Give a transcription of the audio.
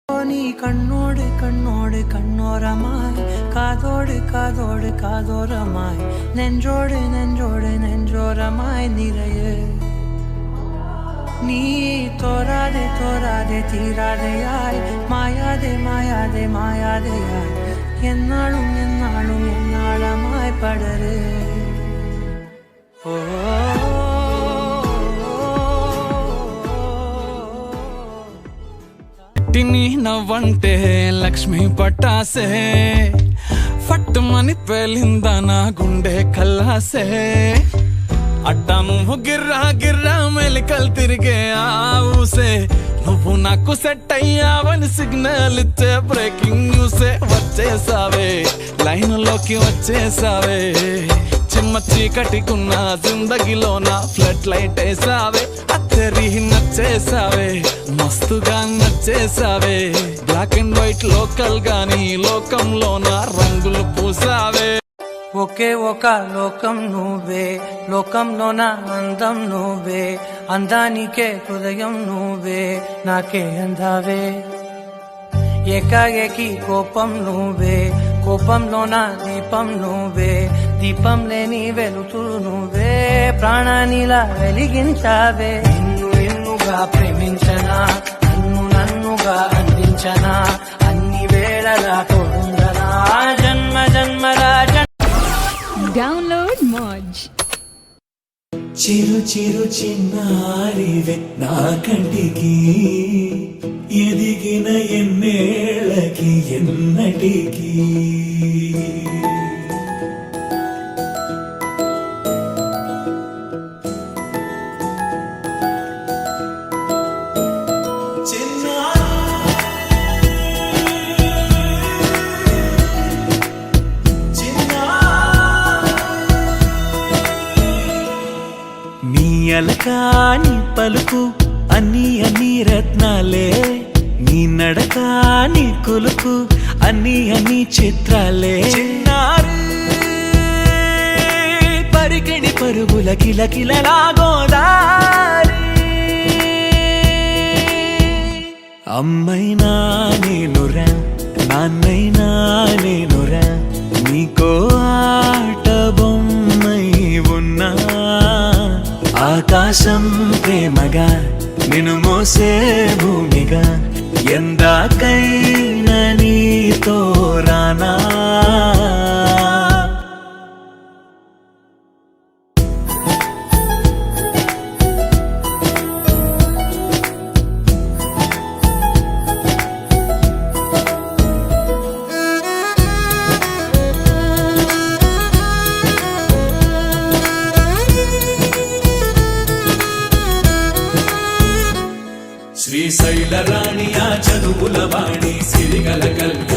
നീ കണ്ണോട് കണ്ണോട് കണ്ണോരമായി കാതോട് കാതോട് കാതോരമായി നെഞ്ചോട് നെഞ്ചോട് നെഞ്ചോരമായി നിറയെ നീ തോരാതെ തോരാതെ തീരാതെയായി മായാതെ മായാതെ മായാതെയായി എന്നാളും എന്നാളും എന്നാളമായി പടര് టిని నవ్వంటే లక్ష్మి పట్టాసే ఫట్టుమని పేలిందా నా గుండె కల్లాసే అట్టా నువ్వు గిర్రా గిర్రా మెలికలు తిరిగే ఆవుసే నువ్వు నాకు సెట్ అయ్యావని సిగ్నల్ ఇచ్చే బ్రేకింగ్ న్యూసే వచ్చేసావే లైన్ లోకి వచ్చేసావే చిమ్మ చీకటికున్న జిందగీలో నా ఫ్లడ్ లైట్ వేసావే అత్తరి నచ్చేసావే మస్తుగా నచ్చేసావే బ్లాక్ అండ్ వైట్ లోకల్ గాని లోకంలో నా రంగులు పూసావే ఒకే ఒక లోకం నువ్వే లోకంలో నా అందం నువ్వే అందానికే హృదయం నువ్వే నాకే అందావే ఏకాఏకి కోపం నువ్వే కోపంలో నా దీపం నువ్వే దీపం లేని వెలుతురు నువ్వే ప్రాణానిలా వెలిగించావే నిన్ను నిన్నుగా ప్రేమించనా నన్ను నన్నుగా అందించనా అన్ని వేళలా తోడుందనా జన్మ జన్మల Download Moj. చిరు చిరు చిన్నారివే నా కంటికి ఎదిగిన ఎన్నేళ్ళకి ఎన్నటికి అలకాని పలుకు అన్ని అన్ని రత్నాలే నీ నడకాని కులుకు అన్ని అన్ని చిత్రాలే చిన్నారు పరికిణి పరుగుల కిలకిలలాగోదారి అమ్మైనా నేనురా నాన్నైనా నేనురా నీకో ఆట బొమ్మై ఉన్నా ఆకాశం ప్రేమగా నిన్ను మోసే భూమిగా ఎందాకైనా నీతో రానా శ్రీశైల రాణి ఆ చదువుల వాణి సిరిగల కల్పి